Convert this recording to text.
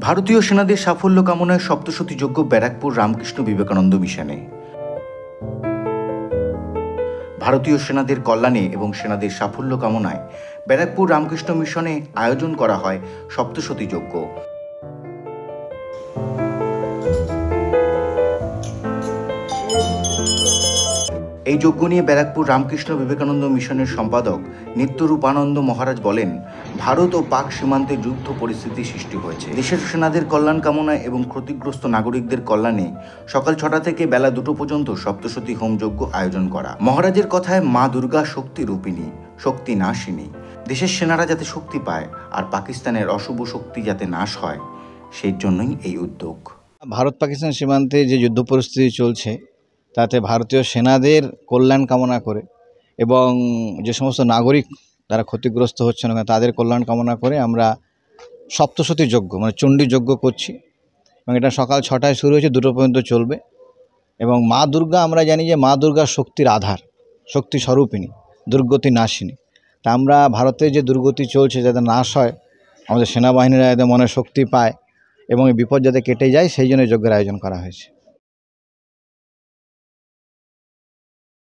ভারতীয় সেনাদের সাফল্য কামনায় সপ্তশতী যজ্ঞ ব্যারাকপুর রামকৃষ্ণ বিবেকানন্দ মিশনে। ভারতীয় সেনাদের কল্যাণে এবং সেনাদের সাফল্য কামনায় ব্যারাকপুর রামকৃষ্ণ মিশনে আয়োজন করা হয় সপ্তশতী যজ্ঞ। এই যজ্ঞ নিয়ে ব্যারাকপুর রামকৃষ্ণ বিবেকানন্দ মিশনের সম্পাদক নিত্যরূপানন্দ মহারাজ বলেন, ভারত ও পাক সীমান্তে যুদ্ধ পরিস্থিতি সৃষ্টি হয়েছে। দেশের সেনাদের কল্যাণ কামনায় এবং ক্ষতিগ্রস্ত নাগরিকদের কল্যাণে সকাল 6টা থেকে বেলা 2টো পর্যন্ত সপ্তশতী হোমযজ্ঞ আয়োজন করা। মহারাজের কথায় মা দুর্গা শক্তি রূপিণী, শক্তি নাশিনী। দেশের সেনারা যাতে শক্তি পায় আর পাকিস্তানের অশুভ শক্তি যাতে নাশ হয়, সেই জন্যই এই উদ্যোগ। ভারত পাকিস্তান সীমান্তে যে যুদ্ধ পরিস্থিতি চলছে তাতে ভারতীয় সেনাদের কল্যাণ কামনা করে এবং যে সমস্ত নাগরিক যারা ক্ষতিগ্রস্ত হচ্ছে না তাদের কল্যাণ কামনা করে আমরা সপ্তশতী যজ্ঞ মানে চণ্ডী যজ্ঞ করছি এবং এটা সকাল 6টায় শুরু হয়েছে, 2টো পর্যন্ত চলবে। এবং মা দুর্গা, আমরা জানি যে মা দুর্গা শক্তির আধার, শক্তি স্বরূপিণী, দুর্গতি নাশিনী। তা আমরা ভারতের যে দুর্গতি চলছে যাতে নাশ হয়, আমাদের সেনাবাহিনীরা যাতে মনে শক্তি পায় এবং এই বিপদ যাতে কেটে যায়, সেই জন্য যজ্ঞের আয়োজন করা হয়েছে।